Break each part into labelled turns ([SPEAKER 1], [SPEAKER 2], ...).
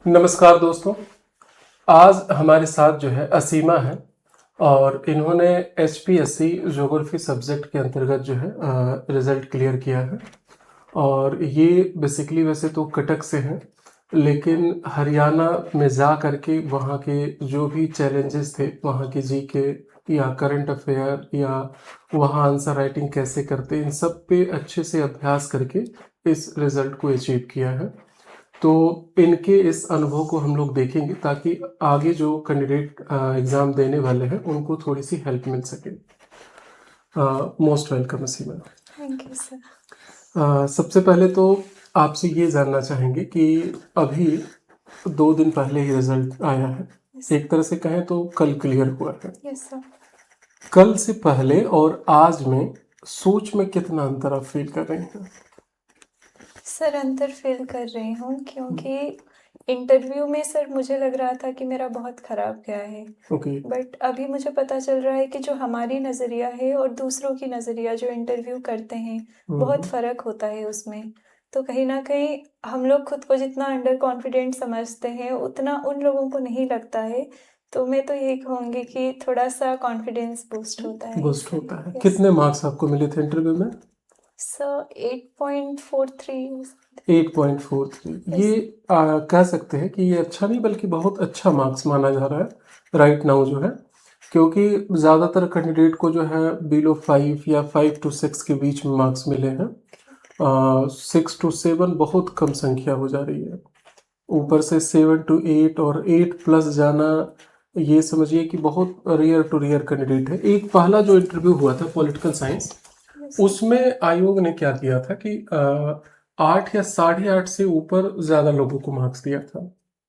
[SPEAKER 1] नमस्कार दोस्तों। आज हमारे साथ जो है असीमा है और इन्होंने HPSC ज्योग्राफी सब्जेक्ट के अंतर्गत जो है रिजल्ट क्लियर किया है। और ये बेसिकली वैसे तो कटक से हैं, लेकिन हरियाणा में जा करके वहाँ के जो भी चैलेंजेस थे, वहाँ के जीके या करंट अफेयर या वहाँ आंसर राइटिंग कैसे करते, इन सब पे अच्छे से अभ्यास करके इस रिजल्ट को अचीव किया है। तो इनके इस अनुभव को हम लोग देखेंगे ताकि आगे जो कैंडिडेट एग्ज़ाम देने वाले हैं उनको थोड़ी सी हेल्प मिल सके। Most welcome Asima.
[SPEAKER 2] Thank you sir.
[SPEAKER 1] सबसे पहले तो आपसे ये जानना चाहेंगे कि अभी 2 दिन पहले ही रिजल्ट आया है, एक तरह से कहें तो कल क्लियर हुआ है।
[SPEAKER 2] Yes sir.
[SPEAKER 1] कल से पहले और आज में सोच में कितना अंतर आप फील कर रहे हैं?
[SPEAKER 2] सर अंतर फील कर रही हूँ क्योंकि इंटरव्यू में सर मुझे लग रहा था कि मेरा बहुत ख़राब गया है,
[SPEAKER 1] ओके।
[SPEAKER 2] बट अभी मुझे पता चल रहा है कि जो हमारी नज़रिया है और दूसरों की नज़रिया जो इंटरव्यू करते हैं बहुत फ़र्क होता है उसमें। तो कहीं ना कहीं हम लोग खुद को जितना अंडर कॉन्फिडेंट समझते हैं उतना उन लोगों को नहीं लगता है। तो मैं तो यही कहूँगी कि थोड़ा सा कॉन्फिडेंस बूस्ट होता है
[SPEAKER 1] बूस्ट
[SPEAKER 2] इससे।
[SPEAKER 1] होता है।
[SPEAKER 2] यस
[SPEAKER 1] कितने मार्क्स आपको मिले थे इंटरव्यू में?
[SPEAKER 2] सर 8.43।
[SPEAKER 1] 8.43
[SPEAKER 2] यस।
[SPEAKER 1] ये कह सकते हैं कि ये अच्छा नहीं बल्कि बहुत अच्छा मार्क्स माना जा रहा है राइट नाउ जो है, क्योंकि ज़्यादातर कैंडिडेट को जो है बिलो 5 या 5 to 6 के बीच में मार्क्स मिले हैं। 6 to 7 बहुत कम संख्या हो जा रही है। ऊपर से 7 to 8 और 8+ जाना, ये समझिए कि बहुत रेयर टू रेयर कैंडिडेट है। एक पहला जो इंटरव्यू हुआ था पॉलिटिकल साइंस, उसमें आयोग ने क्या किया था कि 8 या 8.5 से ऊपर ज़्यादा लोगों को मार्क्स दिया था।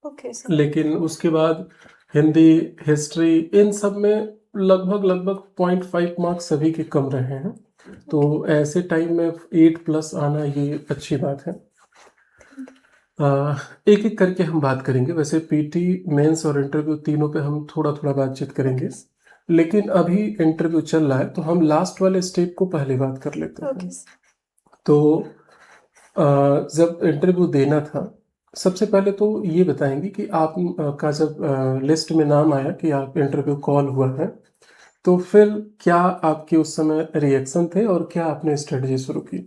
[SPEAKER 2] Okay sir.
[SPEAKER 1] लेकिन उसके बाद हिंदी, हिस्ट्री, इन सब में लगभग लगभग 0.5 मार्क्स सभी के कम रहे हैं। तो ऐसे टाइम में 8+ आना ये अच्छी बात है। एक एक करके हम बात करेंगे। वैसे पीटी, मेंस और इंटरव्यू तीनों पे हम थोड़ा थोड़ा बातचीत करेंगे, लेकिन अभी इंटरव्यू चल रहा है तो हम लास्ट वाले स्टेप को पहले बात कर लेते हैं।
[SPEAKER 2] Okay sir.
[SPEAKER 1] तो जब इंटरव्यू देना था, सबसे पहले तो ये बताएंगे कि आप का जब लिस्ट में नाम आया कि आप इंटरव्यू कॉल हुआ है, तो फिर क्या आपके उस समय रिएक्शन थे और क्या आपने स्ट्रेटजी शुरू की?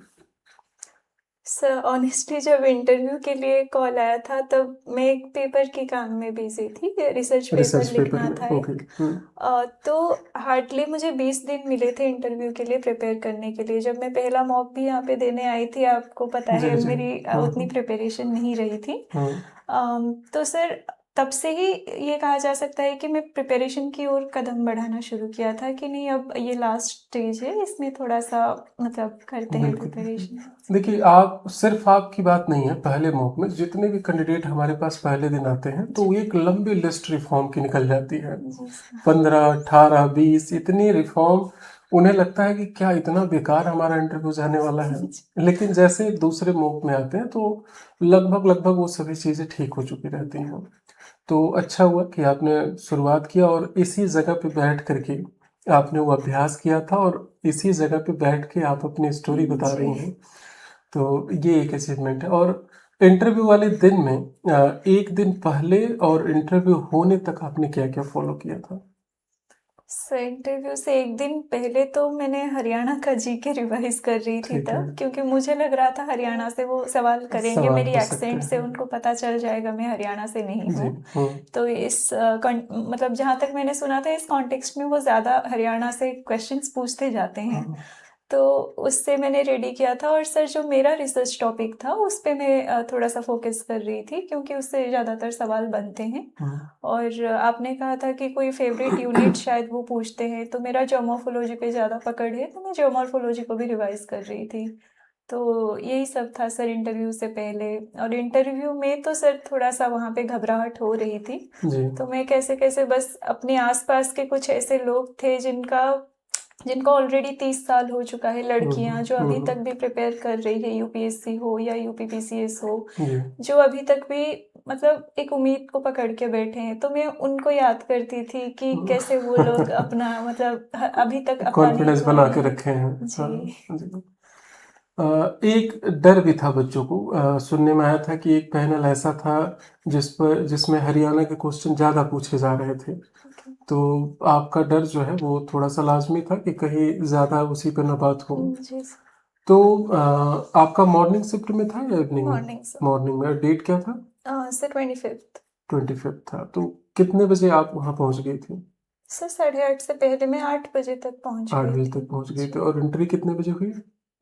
[SPEAKER 2] सर ऑनेस्टली जब इंटरव्यू के लिए कॉल आया था तब मैं एक पेपर के काम में बिजी थी, रिसर्च पेपर
[SPEAKER 1] रिसर्च पेपर
[SPEAKER 2] लिखना
[SPEAKER 1] में,
[SPEAKER 2] था
[SPEAKER 1] ओके।
[SPEAKER 2] एक। तो हार्डली मुझे 20 दिन मिले थे इंटरव्यू के लिए प्रिपेयर करने के लिए। जब मैं पहला मॉक भी यहाँ पे देने आई थी, आपको पता
[SPEAKER 1] जी
[SPEAKER 2] है
[SPEAKER 1] जी।
[SPEAKER 2] मेरी उतनी प्रिपरेशन नहीं रही थी। तो सर तब से ही ये कहा जा सकता है कि मैं प्रिपरेशन की ओर कदम बढ़ाना शुरू किया था कि नहीं अब ये लास्ट स्टेज है, इसमें थोड़ा सा मतलब करते हैं
[SPEAKER 1] बिल्कुल।
[SPEAKER 2] प्रिपरेशन।
[SPEAKER 1] देखिए, आप सिर्फ आपकी बात नहीं है, पहले मॉक में जितने भी कैंडिडेट हमारे पास पहले दिन आते हैं तो एक लंबी लिस्ट रिफॉर्म की निकल जाती है।
[SPEAKER 2] जी सर।
[SPEAKER 1] 15, 18, 20 इतनी रिफॉर्म। उन्हें लगता है कि क्या इतना बेकार हमारा इंटरव्यू जाने वाला है, लेकिन जैसे दूसरे मॉक में आते हैं तो लगभग लगभग वो सभी चीज़ें ठीक हो चुकी रहती हैं। तो अच्छा हुआ कि आपने शुरुआत किया और इसी जगह पे बैठ करके आपने वो अभ्यास किया था और इसी जगह पे बैठ के आप अपनी स्टोरी बता रही हैं। तो ये एक अचीवमेंट है। और इंटरव्यू वाले दिन में एक दिन पहले और इंटरव्यू होने तक आपने क्या क्या फॉलो किया था?
[SPEAKER 2] सर इंटरव्यू से एक दिन पहले तो मैंने हरियाणा का जीके रिवाइज कर रही थी
[SPEAKER 1] ठीक है।
[SPEAKER 2] तब, क्योंकि मुझे लग रहा था हरियाणा से वो सवाल करेंगे,
[SPEAKER 1] सवाल
[SPEAKER 2] मेरी
[SPEAKER 1] हो सकते
[SPEAKER 2] एक्सेंट से
[SPEAKER 1] हैं।
[SPEAKER 2] उनको पता चल जाएगा मैं हरियाणा से नहीं
[SPEAKER 1] जी।
[SPEAKER 2] हूँ। तो इस मतलब जहाँ तक मैंने सुना था इस कॉन्टेक्स्ट में वो ज़्यादा हरियाणा से क्वेश्चंस पूछते जाते हैं। तो उससे मैंने रेडी किया था। और सर जो मेरा रिसर्च टॉपिक था उस पे मैं थोड़ा सा फोकस कर रही थी क्योंकि उससे ज़्यादातर सवाल बनते हैं। और आपने कहा था कि कोई फेवरेट यूनिट शायद वो पूछते हैं, तो मेरा ज्योमॉर्फोलॉजी पे ज़्यादा पकड़ है तो मैं ज्योमॉर्फोलॉजी को भी रिवाइज कर रही थी। तो यही सब था सर इंटरव्यू से पहले। और इंटरव्यू में तो सर थोड़ा सा वहाँ पे घबराहट हो रही थी।
[SPEAKER 1] जी।
[SPEAKER 2] तो मैं कैसे कैसे बस अपने आसपास के कुछ ऐसे लोग थे जिनका ऑलरेडी 30 साल हो चुका है, लड़कियां जो अभी तक भी प्रिपेयर कर रही है, यूपीएससी हो या यूपीपीसीएस हो,
[SPEAKER 1] जी।
[SPEAKER 2] जो अभी तक भी मतलब एक उम्मीद को पकड़ के बैठे हैं। तो मैं उनको याद करती थी कि कैसे वो लोग अपना मतलब अभी तक अपना नहीं
[SPEAKER 1] कॉन्फिडेंस
[SPEAKER 2] छोड़े
[SPEAKER 1] बना के
[SPEAKER 2] हैं।
[SPEAKER 1] रखे हैं। हाँ।
[SPEAKER 2] जी।
[SPEAKER 1] जी। एक डर भी था बच्चों को। सुनने में आया था कि एक पैनल ऐसा था जिसमें हरियाणा के क्वेश्चन ज़्यादा पूछे जा रहे थे।
[SPEAKER 2] ओके।
[SPEAKER 1] तो आपका डर जो है वो थोड़ा सा लाजमी था कि कहीं ज़्यादा उसी पर न बात हो।
[SPEAKER 2] जी सर।
[SPEAKER 1] तो आपका मॉर्निंग शिफ्ट में था या इवनिंग में?
[SPEAKER 2] Morning sir.
[SPEAKER 1] मॉर्निंग में। डेट क्या था?
[SPEAKER 2] Sir 25th।
[SPEAKER 1] 25 था। तो कितने बजे आप वहाँ पहुँच गई थी?
[SPEAKER 2] सर 8:30 से पहले मैं 8 बजे तक पहुंच
[SPEAKER 1] 8
[SPEAKER 2] गई
[SPEAKER 1] बजे
[SPEAKER 2] थी।
[SPEAKER 1] तक पहुँच गई
[SPEAKER 2] जी
[SPEAKER 1] थी और एंट्री कितने बजे हुई?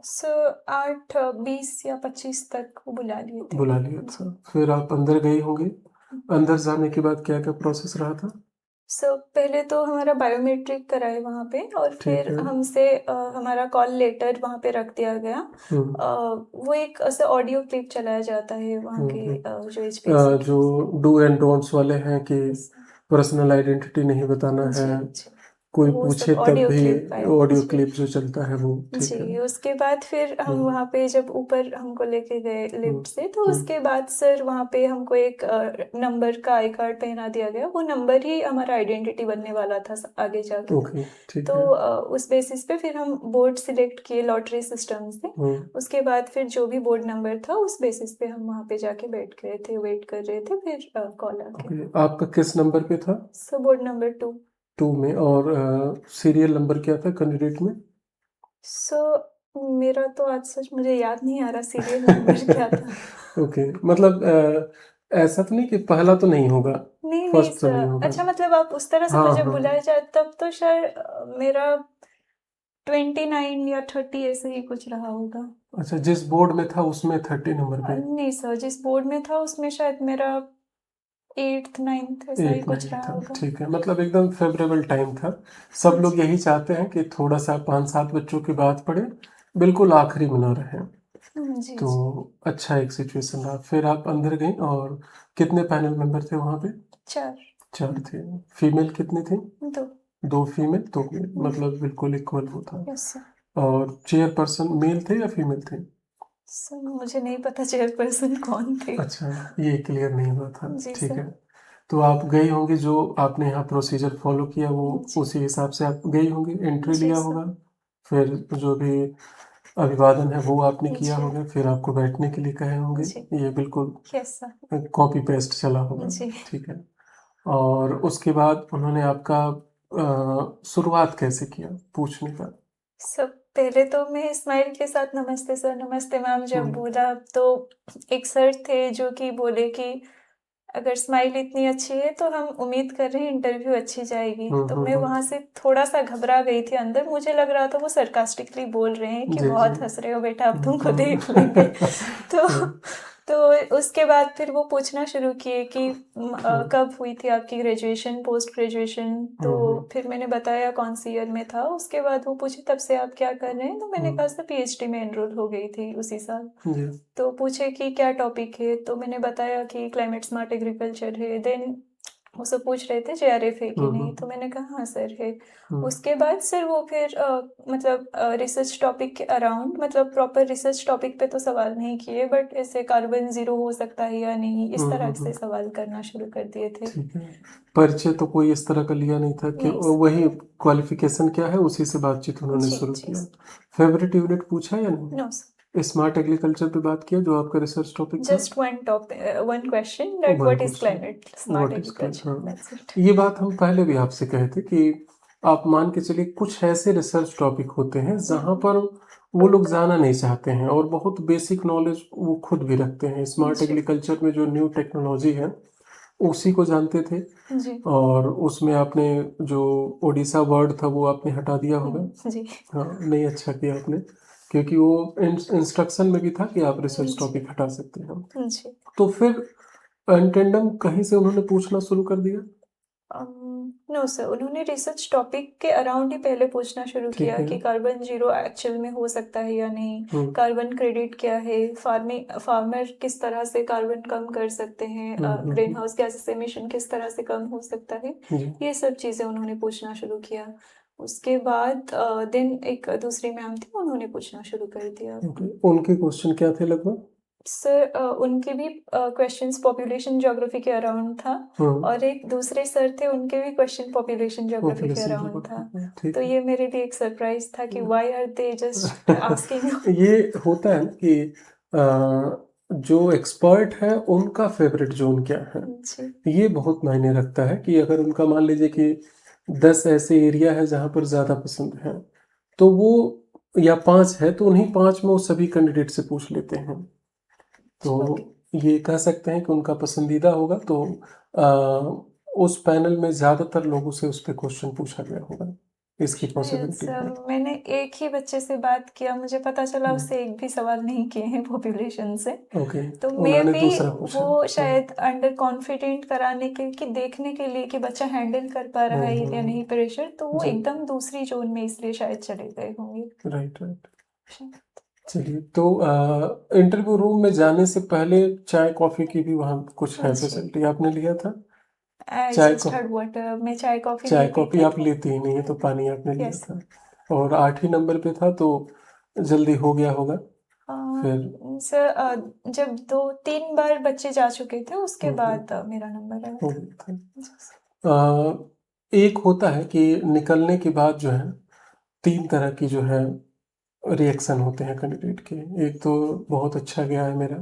[SPEAKER 2] सर 8:20 या 25 तक वो बुला लिए थे।
[SPEAKER 1] बुला लिया था।
[SPEAKER 2] जी।
[SPEAKER 1] फिर आप अंदर गई होंगी। अंदर जाने के बाद क्या क्या प्रोसेस रहा था?
[SPEAKER 2] सो पहले तो हमारा बायोमेट्रिक कराए वहाँ पे, और
[SPEAKER 1] ठीक
[SPEAKER 2] फिर
[SPEAKER 1] है।
[SPEAKER 2] हमसे हमारा कॉल लेटर वहाँ पे रख दिया गया।
[SPEAKER 1] हम्म
[SPEAKER 2] वो एक ऐसे ऑडियो क्लिप चलाया जाता है वहाँ के जो HPSC
[SPEAKER 1] जो डू एंड डोंट्स वाले हैं कि
[SPEAKER 2] की।
[SPEAKER 1] पर्सनल आइडेंटिटी नहीं बताना
[SPEAKER 2] जी
[SPEAKER 1] है,
[SPEAKER 2] जी।
[SPEAKER 1] कोई
[SPEAKER 2] वो
[SPEAKER 1] पूछे
[SPEAKER 2] सब
[SPEAKER 1] तब
[SPEAKER 2] ऑडियो
[SPEAKER 1] भी
[SPEAKER 2] क्लिप आया।
[SPEAKER 1] ऑडियो
[SPEAKER 2] जी
[SPEAKER 1] क्लिप जो चलता है वो। ठीक है।
[SPEAKER 2] जी। उसके बाद फिर हम
[SPEAKER 1] हम्म
[SPEAKER 2] वहाँ पे जब ऊपर हमको लेके गए
[SPEAKER 1] हम्म
[SPEAKER 2] लिफ्ट से, तो
[SPEAKER 1] हम्म,
[SPEAKER 2] उसके बाद सर वहाँ पे हमको एक नंबर का आई कार्ड पहना दिया गया। वो नंबर ही हमारा आइडेंटिटी बनने वाला था आगे जाके।
[SPEAKER 1] ओके ठीक
[SPEAKER 2] तो
[SPEAKER 1] है।
[SPEAKER 2] उस बेसिस पे फिर हम बोर्ड सिलेक्ट किए लॉटरी सिस्टम से। उसके बाद फिर जो भी बोर्ड नंबर था उस बेसिस पे हम वहाँ पे जाके बैठ गए थे, वेट कर रहे थे, फिर कॉल आ गया।
[SPEAKER 1] ओके, आपका किस नंबर पे था?
[SPEAKER 2] सो बोर्ड नंबर 2।
[SPEAKER 1] 2 में। और सीरियल नंबर क्या था कैंडिडेट में?
[SPEAKER 2] सो मेरा तो आज सच मुझे याद नहीं आ रहा सीरियल नंबर क्या था।
[SPEAKER 1] ओके, मतलब ऐसा तो नहीं कि पहला तो नहीं होगा,
[SPEAKER 2] नहीं नहीं
[SPEAKER 1] फर्स्ट तो नहीं
[SPEAKER 2] सर,
[SPEAKER 1] होगा।
[SPEAKER 2] अच्छा मतलब आप उस तरह से
[SPEAKER 1] हाँ
[SPEAKER 2] तो जब
[SPEAKER 1] हाँ।
[SPEAKER 2] बुलाया जाए तब तो शायद मेरा 29 या 30 ऐसे ही कुछ रहा होगा।
[SPEAKER 1] अच्छा, जिस बोर्ड में था उसमें 30 नंबर पे?
[SPEAKER 2] नहीं सर, जिस बोर्ड में था उसमें शायद मेरा 8th 9th ऐसा ही
[SPEAKER 1] 8
[SPEAKER 2] कुछ
[SPEAKER 1] 9
[SPEAKER 2] रहा
[SPEAKER 1] था।
[SPEAKER 2] होगा।
[SPEAKER 1] ठीक है, मतलब एकदम फेवरेबल टाइम था। सब लोग यही चाहते हैं कि थोड़ा सा 5-7 बच्चों की बात पड़े, बिल्कुल आखिरी में ना रहे।
[SPEAKER 2] जी
[SPEAKER 1] तो
[SPEAKER 2] जी।
[SPEAKER 1] अच्छा एक सिचुएशन रहा। फिर आप अंदर गई और कितने पैनल मेंबर थे वहाँ पे?
[SPEAKER 2] 4।
[SPEAKER 1] 4 थे। फीमेल कितनी थी?
[SPEAKER 2] 2।
[SPEAKER 1] 2 फीमेल 2 मेल, मतलब बिल्कुल इक्वल वो था।
[SPEAKER 2] Yes sir.
[SPEAKER 1] और चेयरपर्सन मेल थे या फीमेल थे?
[SPEAKER 2] सर मुझे नहीं पता चेयरपर्सन कौन थे।
[SPEAKER 1] अच्छा, ये क्लियर नहीं हुआ था।
[SPEAKER 2] जी
[SPEAKER 1] ठीक
[SPEAKER 2] सर।
[SPEAKER 1] है। तो आप गई होंगी, जो आपने यहाँ प्रोसीजर फॉलो किया वो
[SPEAKER 2] जी
[SPEAKER 1] उसी हिसाब से आप गई होंगी, एंट्री
[SPEAKER 2] जी
[SPEAKER 1] लिया
[SPEAKER 2] सर।
[SPEAKER 1] होगा। फिर जो भी अभिवादन है वो आपने किया
[SPEAKER 2] जी
[SPEAKER 1] होगा, फिर आपको बैठने के लिए कहे होंगे।
[SPEAKER 2] जी।
[SPEAKER 1] ये बिल्कुल
[SPEAKER 2] यस सर।
[SPEAKER 1] कॉपी पेस्ट चला होगा।
[SPEAKER 2] जी।
[SPEAKER 1] ठीक है। और उसके बाद उन्होंने आपका शुरुआत कैसे किया पूछने का?
[SPEAKER 2] सब पहले तो मैं स्माइल के साथ नमस्ते सर, नमस्ते मैम जब
[SPEAKER 1] हम्म
[SPEAKER 2] बोला, तो एक सर थे जो कि बोले कि अगर स्माइल इतनी अच्छी है तो हम उम्मीद कर रहे हैं इंटरव्यू अच्छी जाएगी। तो मैं
[SPEAKER 1] हम्म।
[SPEAKER 2] वहाँ से थोड़ा सा घबरा गई थी अंदर, मुझे लग रहा था वो सरकास्टिकली बोल रहे हैं कि
[SPEAKER 1] जी जी।
[SPEAKER 2] बहुत हंस रहे हो बेटा, अब तुमको देख लेंगे। तो
[SPEAKER 1] हम्म
[SPEAKER 2] तो उसके बाद फिर वो पूछना शुरू किए कि
[SPEAKER 1] हम्म
[SPEAKER 2] कब हुई थी आपकी ग्रेजुएशन, पोस्ट ग्रेजुएशन। तो
[SPEAKER 1] हम्म
[SPEAKER 2] फिर मैंने बताया कौन सी ईयर में था। उसके बाद वो पूछे तब से आप क्या कर रहे हैं, तो मैंने कहा सर PhD में एनरोल हो गई थी उसी साल।
[SPEAKER 1] जी।
[SPEAKER 2] तो पूछे कि क्या टॉपिक है, तो मैंने बताया कि क्लाइमेट स्मार्ट एग्रीकल्चर है। देन वो सब पूछ रहे थे JRF है कि नहीं, तो मैंने कहा हाँ सर है।
[SPEAKER 1] हम्म
[SPEAKER 2] उसके बाद सर वो फिर मतलब रिसर्च टॉपिक के अराउंड, मतलब प्रॉपर रिसर्च टॉपिक पे तो सवाल नहीं किए, बट ऐसे कार्बन जीरो हो सकता है या नहीं, इस तरह से
[SPEAKER 1] हम्म।
[SPEAKER 2] सवाल करना शुरू कर दिए थे।
[SPEAKER 1] ठीक है। परिचय तो कोई इस तरह का लिया नहीं था कि
[SPEAKER 2] नहीं
[SPEAKER 1] वही क्वालिफिकेशन क्या है उसी से बातचीत उन्होंने
[SPEAKER 2] जी
[SPEAKER 1] शुरू
[SPEAKER 2] जी।
[SPEAKER 1] किया। फेवरेट यूनिट पूछा या
[SPEAKER 2] नो
[SPEAKER 1] नहीं? स्मार्ट एग्रीकल्चर पे बात किया जो आपका रिसर्च टॉपिक था।
[SPEAKER 2] Just one question that
[SPEAKER 1] one
[SPEAKER 2] what is
[SPEAKER 1] question.
[SPEAKER 2] Climate smart
[SPEAKER 1] what is
[SPEAKER 2] agriculture,
[SPEAKER 1] हाँ,
[SPEAKER 2] दैट्स इट।
[SPEAKER 1] ये बात हम पहले भी आपसे कहे थे कि आप मान के चलिए कुछ ऐसे रिसर्च टॉपिक होते हैं जहाँ पर वो लोग जाना नहीं चाहते हैं और बहुत बेसिक नॉलेज वो खुद भी रखते हैं। स्मार्ट
[SPEAKER 2] जी
[SPEAKER 1] एग्रीकल्चर में जो न्यू टेक्नोलॉजी है उसी को जानते थे।
[SPEAKER 2] जी।
[SPEAKER 1] और उसमें आपने जो ओडिशा वर्ड था वो आपने हटा दिया होगा।
[SPEAKER 2] जी
[SPEAKER 1] हाँ, नहीं, अच्छा किया आपने, क्योंकि वो इंस्ट्रक्शन में भी था कि आप रिसर्च
[SPEAKER 2] जी
[SPEAKER 1] टॉपिक हटा सकते हैं।
[SPEAKER 2] जी।
[SPEAKER 1] तो फिर टेंडम कहीं से उन्होंने पूछना शुरू कर दिया?
[SPEAKER 2] नो सर, उन्होंने रिसर्च टॉपिक के अराउंड ही पहले पूछना शुरू
[SPEAKER 1] ठीक
[SPEAKER 2] किया
[SPEAKER 1] है।
[SPEAKER 2] कि कार्बन जीरो एक्चुअल में हो सकता है या नहीं,
[SPEAKER 1] हम्म
[SPEAKER 2] कार्बन क्रेडिट क्या है, फार्मर किस तरह से कार्बन कम कर सकते हैं, ग्रीन
[SPEAKER 1] हम्म।
[SPEAKER 2] हाउस गैसेस एमिशन किस तरह से कम हो सकता है,
[SPEAKER 1] जी।
[SPEAKER 2] ये सब चीज़ें उन्होंने पूछना शुरू किया। उसके बाद दिन एक दूसरी मैम थी, उन्होंने पूछना शुरू कर दिया।
[SPEAKER 1] ओके, उनके क्वेश्चन क्या थे लगभग?
[SPEAKER 2] सर उनके भी क्वेश्चंस पॉपुलेशन ज्योग्राफी के अराउंड था और एक दूसरे सर थे उनके भी क्वेश्चन पॉपुलेशन ज्योग्राफी के
[SPEAKER 1] पॉपुलेशन
[SPEAKER 2] अराउंड था।
[SPEAKER 1] ठीक
[SPEAKER 2] तो
[SPEAKER 1] है।
[SPEAKER 2] ये मेरे लिए एक सरप्राइज था कि why are they just asking.
[SPEAKER 1] ये होता है ना कि जो एक्सपर्ट है उनका फेवरेट जोन क्या है,
[SPEAKER 2] जी
[SPEAKER 1] ये बहुत मायने रखता है। कि अगर उनका मान लीजिए कि 10 ऐसे एरिया है जहाँ पर ज़्यादा पसंद है, तो वो या 5 है तो उन्हीं 5 में वो सभी कैंडिडेट से पूछ लेते हैं। तो ये कह सकते हैं कि उनका पसंदीदा होगा। तो उस पैनल में ज़्यादातर लोगों से उस पर क्वेश्चन पूछा गया होगा, इसकी पॉसिबिलिटी है।
[SPEAKER 2] मैंने एक ही बच्चे से बात किया, मुझे पता चला उससे एक भी सवाल नहीं किए हैं पॉपुलेशन से।
[SPEAKER 1] ओके,
[SPEAKER 2] तो मे
[SPEAKER 1] उन्होंने
[SPEAKER 2] बी
[SPEAKER 1] दूसरा पूछा।
[SPEAKER 2] वो शायद अंडर कॉन्फिडेंट कराने के कि देखने के लिए कि बच्चा हैंडल कर पा रहा है या नहीं प्रेशर, तो वो
[SPEAKER 1] जी।
[SPEAKER 2] एकदम दूसरी जोन में इसलिए शायद चले गए होंगे।
[SPEAKER 1] Right right. चलिए, तो इंटरव्यू रूम में जाने से पहले चाय कॉफ़ी की भी वहाँ कुछ है फैसिलिटी, आपने लिया था?
[SPEAKER 2] आई
[SPEAKER 1] चाय
[SPEAKER 2] जस्ट हर्ड वाटर, मैं चाय कॉफी
[SPEAKER 1] चाय
[SPEAKER 2] लेती
[SPEAKER 1] कॉफ़ी
[SPEAKER 2] थी।
[SPEAKER 1] आप लेती ही नहीं है, तो पानी आपने लिया
[SPEAKER 2] Yes.
[SPEAKER 1] था। और 8 नंबर पे था तो जल्दी हो गया होगा। फिर
[SPEAKER 2] सर जब 2-3 बार बच्चे जा चुके थे उसके बाद मेरा नंबर
[SPEAKER 1] हो
[SPEAKER 2] आया
[SPEAKER 1] गया था। एक होता है कि निकलने के बाद जो है 3 तरह की जो है रिएक्शन होते हैं कैंडिडेट के। एक तो बहुत अच्छा गया है मेरा,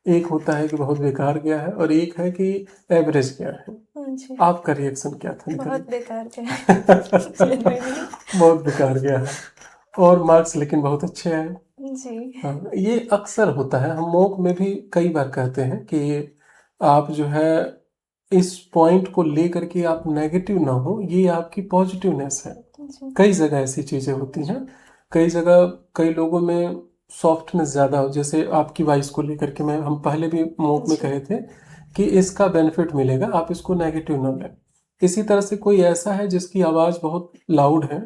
[SPEAKER 1] एक होता है कि बहुत बेकार गया है, और एक है कि एवरेज गया है।
[SPEAKER 2] जी।
[SPEAKER 1] आपका रिएक्शन क्या था?
[SPEAKER 2] बहुत बेकार थे।
[SPEAKER 1] बहुत बेकार गया है, और मार्क्स लेकिन बहुत अच्छे आए।
[SPEAKER 2] जी
[SPEAKER 1] हाँ, ये अक्सर होता है। हम मॉक में भी कई बार कहते हैं कि आप जो है इस पॉइंट को लेकर के आप नेगेटिव ना हो, ये आपकी पॉजिटिवनेस है। कई जगह ऐसी चीज़ें होती हैं, कई जगह कई लोगों में सॉफ्टनेस ज़्यादा हो। जैसे आपकी वॉइस को लेकर के हम पहले भी मॉक में कहे थे कि इसका बेनिफिट मिलेगा, आप इसको नेगेटिव ना लें। इसी तरह से कोई ऐसा है जिसकी आवाज़ बहुत लाउड है,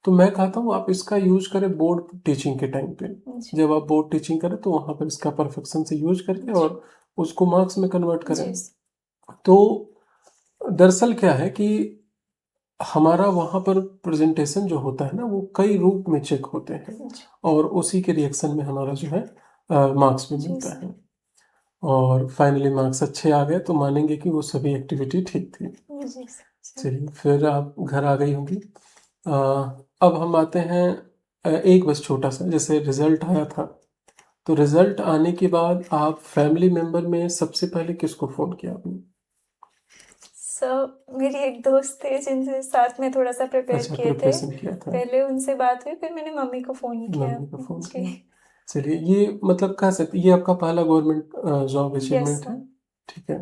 [SPEAKER 1] तो मैं कहता हूँ आप इसका यूज करें बोर्ड टीचिंग के टाइम पे। जब आप बोर्ड टीचिंग करें तो वहाँ पर इसका परफेक्शन से यूज करें और उसको मार्क्स में कन्वर्ट करें। तो दरअसल क्या है कि हमारा वहाँ पर प्रेजेंटेशन जो होता है ना, वो कई रूप में चेक होते हैं, और उसी के रिएक्शन में हमारा जो है मार्क्स भी मिलता है। और फाइनली मार्क्स अच्छे आ गए तो मानेंगे कि वो सभी एक्टिविटी ठीक थी। चलिए, फिर आप घर आ गई होंगी। अब हम आते हैं एक बस छोटा सा, जैसे रिजल्ट आया था, तो रिजल्ट आने के बाद आप फैमिली मेंबर में सबसे पहले किसको फ़ोन किया आपने?
[SPEAKER 2] मेरी एक दोस्त थे जिनसे साथ में थोड़ा सा प्रिपेयर
[SPEAKER 1] अच्छा,
[SPEAKER 2] किए थे,
[SPEAKER 1] प्रिपरेशन किया था।
[SPEAKER 2] पहले उनसे बात हुई, फिर मैंने मम्मी को फ़ोन किया।
[SPEAKER 1] मम्मी को फ़ोन किया। चलिए, ये मतलब कह सकते ये आपका पहला गवर्नमेंट जॉब अचीवमेंट है। ठीक है।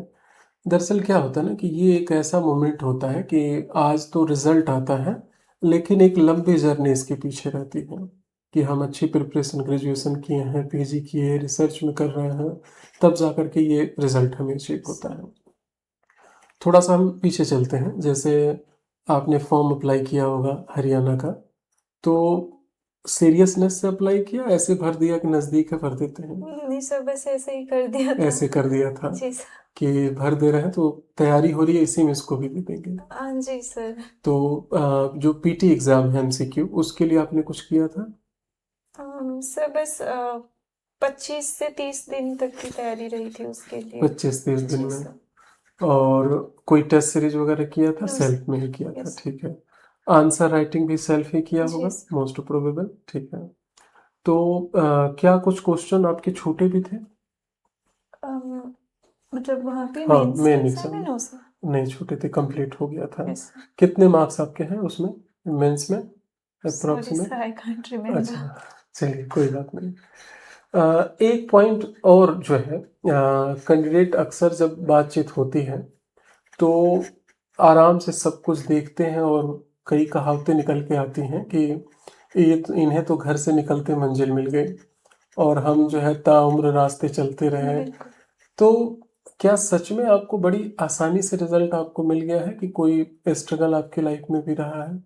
[SPEAKER 1] दरअसल क्या होता है ना कि ये एक ऐसा मोमेंट होता है कि आज तो रिजल्ट आता है, लेकिन एक लंबी जर्नी इसके पीछे रहती है कि हम अच्छी प्रिपरेशन, ग्रेजुएशन किए हैं, पीजी किए, रिसर्च में कर रहे हैं, तब जा कर के ये रिजल्ट हमें अचीव होता है। थोड़ा सा हम पीछे चलते हैं। जैसे आपने फॉर्म अप्लाई किया होगा हरियाणा का, तो सीरियसनेस से अप्लाई किया, ऐसे भर दिया कि नज़दीक है भर देते हैं?
[SPEAKER 2] नहीं सर, बस ऐसे ही कर दिया था।
[SPEAKER 1] ऐसे कर दिया था
[SPEAKER 2] जी सर।
[SPEAKER 1] कि भर दे रहे हैं तो तैयारी हो रही है, इसी में इसको भी दे देंगे।
[SPEAKER 2] हाँ जी सर।
[SPEAKER 1] तो जो पीटी एग्ज़ाम है एमसीक्यू, उसके लिए आपने कुछ किया था?
[SPEAKER 2] सर बस 25 से 30 दिन तक की तैयारी रही थी उसके लिए।
[SPEAKER 1] 25-30 दिन में। और कोई टेस्ट सीरीज वगैरह किया था? सेल्फ में ही किया था। ठीक है। आंसर राइटिंग भी सेल्फ ही किया होगा मोस्ट प्रोबेबल। ठीक है। तो क्या कुछ क्वेश्चन आपके छोटे भी थे?
[SPEAKER 2] मतलब वहाँ पे
[SPEAKER 1] हाँ,
[SPEAKER 2] मेंस
[SPEAKER 1] मेन
[SPEAKER 2] के
[SPEAKER 1] एग्जाम
[SPEAKER 2] एग्जाम है
[SPEAKER 1] नहीं छोटे थे, कंप्लीट हो गया था। कितने मार्क्स आपके हैं उसमें, मेंस में अप्रोक्सीमेट?
[SPEAKER 2] I can't remember.
[SPEAKER 1] अच्छा, चलिए कोई बात नहीं। एक पॉइंट और जो है, कैंडिडेट अक्सर जब बातचीत होती है तो आराम से सब कुछ देखते हैं, और कई कहावतें निकल के आती हैं कि इन्हें तो घर से निकलते मंजिल मिल गई, और हम जो है ताउम्र रास्ते चलते रहे। तो क्या सच में आपको बड़ी आसानी से रिजल्ट आपको मिल गया है कि कोई स्ट्रगल आपकी लाइफ में भी रहा है?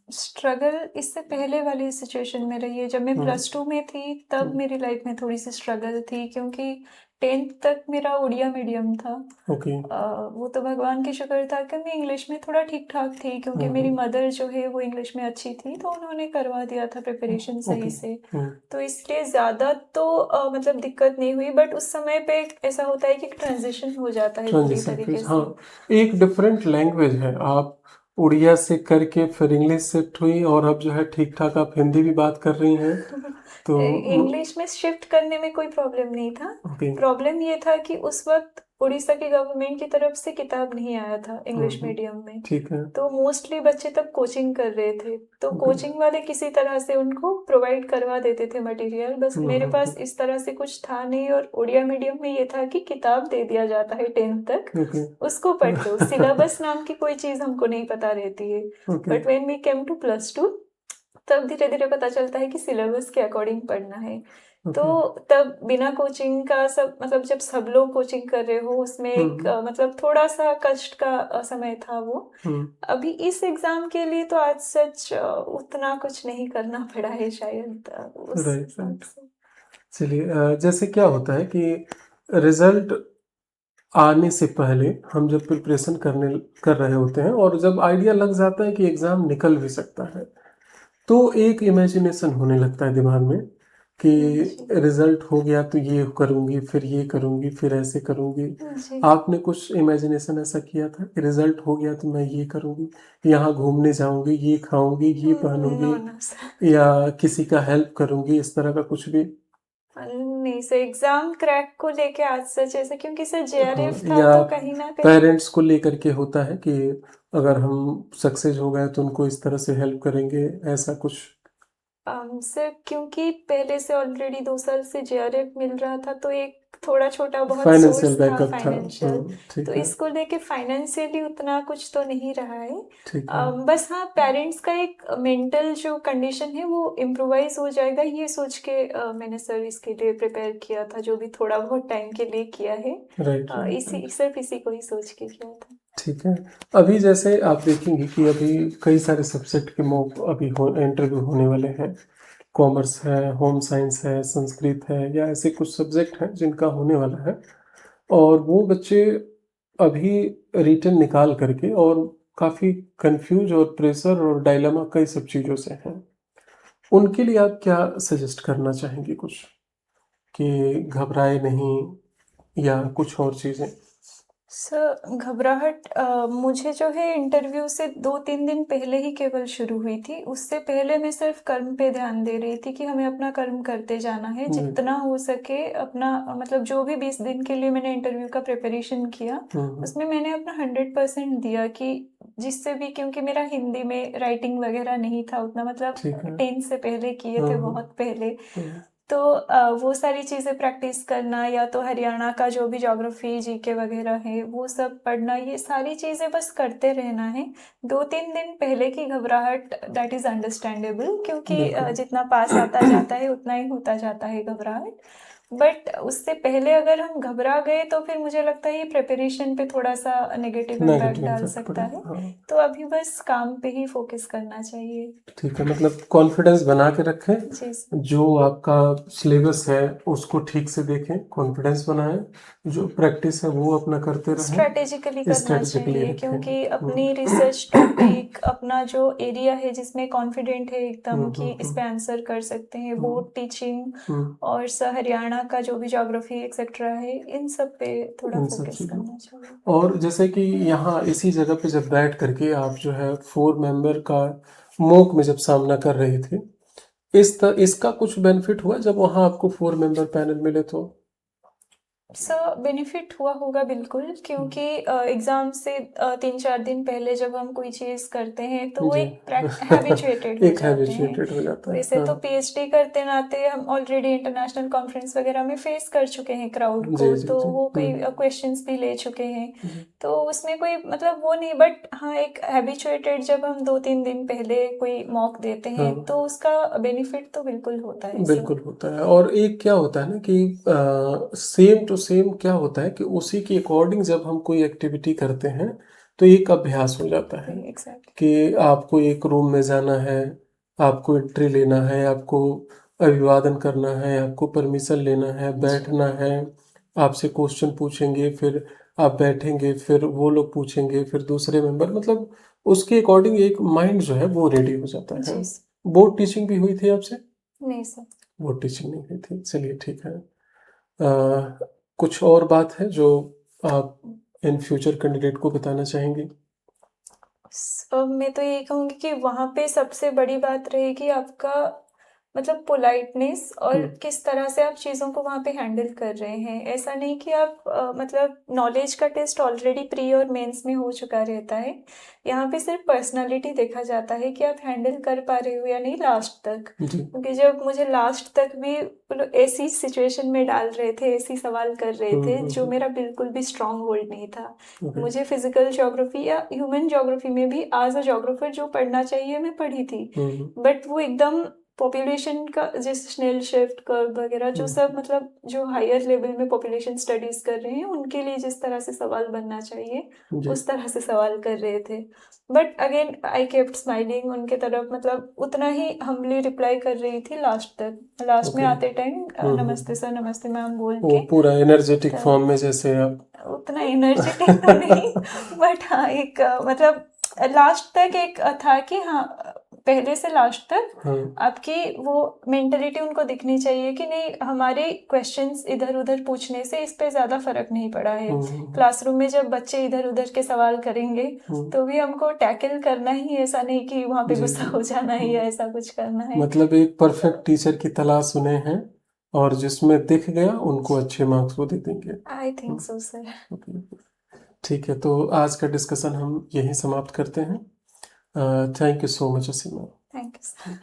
[SPEAKER 2] स्ट्रगल इससे पहले वाली सिचुएशन में रही है। जब मैं +2 में थी तब मेरी लाइफ में थोड़ी सी स्ट्रगल थी, क्योंकि 10th तक मेरा उड़िया मीडियम था।
[SPEAKER 1] ओके।
[SPEAKER 2] वो तो भगवान की शुक्र था कि मैं इंग्लिश में थोड़ा ठीक ठाक थी, क्योंकि मेरी मदर जो है वो इंग्लिश में अच्छी थी, तो उन्होंने करवा दिया था प्रिपरेशन सही
[SPEAKER 1] ओके।
[SPEAKER 2] से। तो इसलिए ज़्यादा तो मतलब दिक्कत नहीं हुई, बट उस समय पे ऐसा होता है कि ट्रांजिशन हो जाता है पूरी
[SPEAKER 1] ट्रांजिशन
[SPEAKER 2] तरीके
[SPEAKER 1] फेज,
[SPEAKER 2] से।
[SPEAKER 1] हाँ। एक डिफरेंट लैंग्वेज है, आप उड़िया से करके फिर इंग्लिश शिफ्ट हुई और अब जो है ठीक ठाक आप हिंदी भी बात कर रही हैं, तो
[SPEAKER 2] इंग्लिश में शिफ्ट करने में कोई प्रॉब्लम नहीं था।
[SPEAKER 1] ओके।
[SPEAKER 2] प्रॉब्लम ये था कि उस वक्त उड़ीसा की गवर्नमेंट की तरफ से किताब नहीं आया था इंग्लिश मीडियम में।
[SPEAKER 1] ठीक है।
[SPEAKER 2] तो मोस्टली बच्चे तब कोचिंग कर रहे थे, तो
[SPEAKER 1] ओके।
[SPEAKER 2] कोचिंग वाले किसी तरह से उनको प्रोवाइड करवा देते थे मटेरियल। बस मेरे पास इस तरह से कुछ था नहीं, और उड़िया मीडियम में ये था कि किताब दे दिया जाता है 10th तक,
[SPEAKER 1] ओके।
[SPEAKER 2] उसको पढ़ लो। सिलेबस नाम की कोई चीज़ हमको नहीं पता रहती है।
[SPEAKER 1] Okay.
[SPEAKER 2] But when we came to +2, तब धीरे धीरे पता चलता है कि सिलेबस के अकॉर्डिंग पढ़ना है। तो
[SPEAKER 1] ओके।
[SPEAKER 2] तब बिना कोचिंग का सब, मतलब जब सब लोग कोचिंग कर रहे हो, उसमें एक मतलब थोड़ा सा कष्ट का समय था वो। अभी इस एग्जाम के लिए तो आज सच उतना कुछ नहीं करना पड़ा है शायद उस
[SPEAKER 1] राइट
[SPEAKER 2] हिसाब
[SPEAKER 1] राइट।
[SPEAKER 2] से।
[SPEAKER 1] चलिए, जैसे क्या होता है कि रिजल्ट आने से पहले हम जब प्रिपरेशन कर रहे होते हैं और जब आइडिया लग जाता है कि एग्ज़ाम निकल भी सकता है, तो एक इमेजिनेशन होने लगता है दिमाग में कि
[SPEAKER 2] जी
[SPEAKER 1] रिजल्ट हो गया तो ये करूँगी, फिर ये करूँगी, फिर ऐसे करूँगी।
[SPEAKER 2] जी।
[SPEAKER 1] आपने कुछ इमेजिनेशन ऐसा किया था कि रिजल्ट हो गया तो मैं ये करूँगी, यहाँ घूमने जाऊँगी, ये खाऊँगी, ये पहनूँगी,
[SPEAKER 2] नो नो सर।
[SPEAKER 1] या किसी का हेल्प करूँगी, इस तरह का कुछ भी?
[SPEAKER 2] नहीं सर, एग्जाम क्रैक को लेके आज सच ऐसा, क्योंकि सर
[SPEAKER 1] हाँ,
[SPEAKER 2] जेआरएफ था
[SPEAKER 1] या
[SPEAKER 2] तो कहीं ना कहीं
[SPEAKER 1] पेरेंट्स को लेकर के होता है कि अगर हम सक्सेस हो गए तो उनको इस तरह से हेल्प करेंगे, ऐसा कुछ?
[SPEAKER 2] सर क्योंकि पहले से ऑलरेडी 2 साल से जेआरएफ मिल रहा था, तो एक थोड़ा छोटा बहुत
[SPEAKER 1] फाइनेंशियल
[SPEAKER 2] सोर्स था
[SPEAKER 1] बैकअप था।
[SPEAKER 2] फाइनेंशियल।
[SPEAKER 1] ठीक
[SPEAKER 2] तो
[SPEAKER 1] है।
[SPEAKER 2] इसको लेके फाइनेंशियली उतना कुछ तो नहीं रहा है।
[SPEAKER 1] ठीक है।
[SPEAKER 2] बस हाँ, पेरेंट्स का एक मेंटल जो कंडीशन है वो इम्प्रोवाइज हो जाएगा, ये सोच के मैंने सर इसके लिए प्रिपेयर किया था, जो भी थोड़ा बहुत टाइम के लिए किया है।
[SPEAKER 1] राइट
[SPEAKER 2] इसी सिर्फ इसी को ही सोच के किया था।
[SPEAKER 1] ठीक है। अभी जैसे आप देखेंगे कि अभी कई सारे सब्जेक्ट के मॉक अभी इंटरव्यू होने वाले हैं। कॉमर्स है, होम साइंस है, संस्कृत है, या ऐसे कुछ सब्जेक्ट हैं जिनका होने वाला है, और वो बच्चे अभी रिटन निकाल करके और काफ़ी कंफ्यूज और प्रेशर और डायलेमा कई सब चीज़ों से हैं। उनके लिए आप क्या सजेस्ट करना चाहेंगे कुछ, कि घबराए नहीं या कुछ और चीज़ें?
[SPEAKER 2] सर घबराहट मुझे जो है इंटरव्यू से 2-3 दिन पहले ही केवल शुरू हुई थी। उससे पहले मैं सिर्फ कर्म पे ध्यान दे रही थी कि हमें अपना कर्म करते जाना है, जितना हो सके अपना, मतलब जो भी 20 दिन के लिए मैंने इंटरव्यू का प्रिपरेशन किया, उसमें मैंने अपना 100% दिया, कि जिससे भी, क्योंकि मेरा हिंदी में राइटिंग वगैरह नहीं था उतना, मतलब
[SPEAKER 1] ठीक है।
[SPEAKER 2] 10 से पहले किए थे, बहुत पहले।
[SPEAKER 1] हम्म।
[SPEAKER 2] तो वो सारी चीज़ें प्रैक्टिस करना, या तो हरियाणा का जो भी ज्योग्राफी जीके वगैरह है वो सब पढ़ना, ये सारी चीज़ें बस करते रहना है। 2-3 दिन पहले की घबराहट दैट इज़ अंडरस्टैंडेबल, क्योंकि
[SPEAKER 1] बिल्कुल।
[SPEAKER 2] जितना पास आता जाता है उतना ही होता जाता है घबराहट। बट उससे पहले अगर हम घबरा गए तो फिर मुझे लगता है ये प्रिपरेशन पे थोड़ा सा नेगेटिव इम्पैक्ट
[SPEAKER 1] नेगेटिव
[SPEAKER 2] डाल
[SPEAKER 1] इम्पैक्ट
[SPEAKER 2] सकता
[SPEAKER 1] पड़ेगा,
[SPEAKER 2] है।
[SPEAKER 1] हाँ।
[SPEAKER 2] तो अभी बस काम पे ही फोकस करना चाहिए।
[SPEAKER 1] ठीक है, मतलब कॉन्फिडेंस बना के रखें,
[SPEAKER 2] जी सर।
[SPEAKER 1] जो आपका सिलेबस है उसको ठीक से देखें, कॉन्फिडेंस बनाएं, जो प्रैक्टिस है वो अपना करते
[SPEAKER 2] स्ट्रेटेजिकली
[SPEAKER 1] रहें,
[SPEAKER 2] करना
[SPEAKER 1] स्ट्रेटेजिकली
[SPEAKER 2] चाहिए,
[SPEAKER 1] रखें।
[SPEAKER 2] क्योंकि अपनी रिसर्च टॉपिक, अपना जो एरिया है जिसमें कॉन्फिडेंट है एकदम कि इस पे आंसर कर सकते हैं, बोर्ड टीचिंग और हरियाणा का जो भी ज्योग्राफी एक्सेट्रा है, इन सब पे थोड़ा
[SPEAKER 1] इन सब
[SPEAKER 2] फोकस
[SPEAKER 1] चीज़ों,
[SPEAKER 2] करना चाहिए।
[SPEAKER 1] और जैसे कि यहाँ इसी जगह पे जब बैठ करके आप जो है 4 मेंबर का मॉक में जब सामना कर रहे थे, इसका कुछ बेनिफिट हुआ जब वहाँ आपको 4 मेंबर पैनल मिले तो?
[SPEAKER 2] सर बेनिफिट हुआ होगा बिल्कुल, क्योंकि एग्ज़ाम से 3-4 दिन पहले जब हम कोई चीज़ करते हैं तो वो
[SPEAKER 1] जी।
[SPEAKER 2] एक हैबिचुएटेड हो
[SPEAKER 1] एक
[SPEAKER 2] जाते हैं।
[SPEAKER 1] हैबिचुएटेड हो जाता है,
[SPEAKER 2] वैसे
[SPEAKER 1] हाँ।
[SPEAKER 2] तो पीएचडी करते नाते हम ऑलरेडी इंटरनेशनल कॉन्फ्रेंस वगैरह में फेस कर चुके हैं क्राउड
[SPEAKER 1] जी
[SPEAKER 2] को,
[SPEAKER 1] जी
[SPEAKER 2] तो
[SPEAKER 1] जी।
[SPEAKER 2] वो कोई क्वेश्चंस भी ले चुके हैं,
[SPEAKER 1] जी।
[SPEAKER 2] तो उसमें कोई मतलब वो नहीं। बट हाँ, एक हैबिचुएटेड जब हम 2-3 दिन पहले कोई मॉक देते हैं
[SPEAKER 1] हाँ,
[SPEAKER 2] तो उसका बेनिफिट तो बिल्कुल होता है सर।
[SPEAKER 1] बिल्कुल होता है। और एक क्या होता है ना कि सेम टू सेम क्या होता है कि उसी के अकॉर्डिंग जब हम कोई एक्टिविटी करते हैं तो एक अभ्यास हो जाता है
[SPEAKER 2] एग्जैक्टली।
[SPEAKER 1] कि आपको एक रूम में जाना है, आपको एंट्री लेना है, आपको अभिवादन करना है, आपको परमिशन लेना है,
[SPEAKER 2] जी
[SPEAKER 1] बैठना है, आपसे क्वेश्चन पूछेंगे, फिर आप बैठेंगे, फिर वो लोग पूछेंगे, फिर दूसरे मेंबर, मतलब उसके अकॉर्डिंग एक माइंड जो है वो रेडी हो जाता है
[SPEAKER 2] जी
[SPEAKER 1] ना।
[SPEAKER 2] सर।
[SPEAKER 1] बोर्ड टीचिंग भी हुई थी आपसे?
[SPEAKER 2] नहीं सर।
[SPEAKER 1] बोर्ड टीचिंग नहीं हुई थी, चलिए ठीक है। कुछ और बात है जो आप इन फ्यूचर कैंडिडेट को बताना चाहेंगे?
[SPEAKER 2] मैं तो यही कहूँगी कि वहाँ पे सबसे बड़ी बात रहेगी आपका मतलब पोलाइटनेस और किस तरह से आप चीज़ों को वहाँ पे हैंडल कर रहे हैं। ऐसा नहीं कि आप मतलब नॉलेज का टेस्ट ऑलरेडी प्री और मेंस में हो चुका रहता है। यहाँ पे सिर्फ पर्सनालिटी देखा जाता है कि आप हैंडल कर पा रहे हो या नहीं लास्ट तक।
[SPEAKER 1] जी।
[SPEAKER 2] क्योंकि जब मुझे लास्ट तक भी वो लोग ऐसी सिचुएशन में डाल रहे थे, ऐसी सवाल कर रहे थे जो मेरा बिल्कुल भी स्ट्रांग होल्ड नहीं था।
[SPEAKER 1] ओके।
[SPEAKER 2] मुझे फिजिकल ज्योग्राफी या ह्यूमन ज्योग्राफी में भी एज अ ज्योग्राफर जो पढ़ना चाहिए मैं पढ़ी थी, बट वो एकदम पॉपुलेशन का जैसे स्नेल शिफ्ट कर्व वगैरह जो सब मतलब जो हायर लेवल में पॉपुलेशन स्टडीज कर रहे हैं उनके लिए जिस तरह से सवाल बनना चाहिए
[SPEAKER 1] जी।
[SPEAKER 2] उस तरह से सवाल कर रहे थे। But again I kept smiling उनके तरफ, मतलब उतना ही हम्बली रिप्लाई कर रही थी लास्ट तक। लास्ट में
[SPEAKER 1] ओके।
[SPEAKER 2] आते टाइम नमस्ते सर नमस्ते मैम बोल
[SPEAKER 1] वो
[SPEAKER 2] के
[SPEAKER 1] पूरा एनर्जेटिक
[SPEAKER 2] तो
[SPEAKER 1] फॉर्म में जैसे आप।
[SPEAKER 2] उतना एनर्जेटिक तो नहीं बट हाँ एक मतलब लास्ट तक एक था कि हाँ पहले से लास्ट तक आपकी वो मेंटलिटी उनको दिखनी चाहिए कि नहीं हमारे क्वेश्चंस इधर उधर पूछने से इस पे ज़्यादा फर्क नहीं पड़ा है। क्लासरूम में जब बच्चे इधर उधर के सवाल करेंगे तो भी हमको टैकल करना ही, ऐसा नहीं कि वहाँ पे गुस्सा हो जाना है या ऐसा कुछ करना है।
[SPEAKER 1] मतलब एक परफेक्ट टीचर की तलाश सुने हैं और जिसमें दिख गया उनको अच्छे मार्क्स वो दे देंगे।
[SPEAKER 2] I think so sir.
[SPEAKER 1] ठीक है, तो आज का डिस्कशन हम यहीं समाप्त करते हैं। Thank you so much Asima.
[SPEAKER 2] Thank you sir.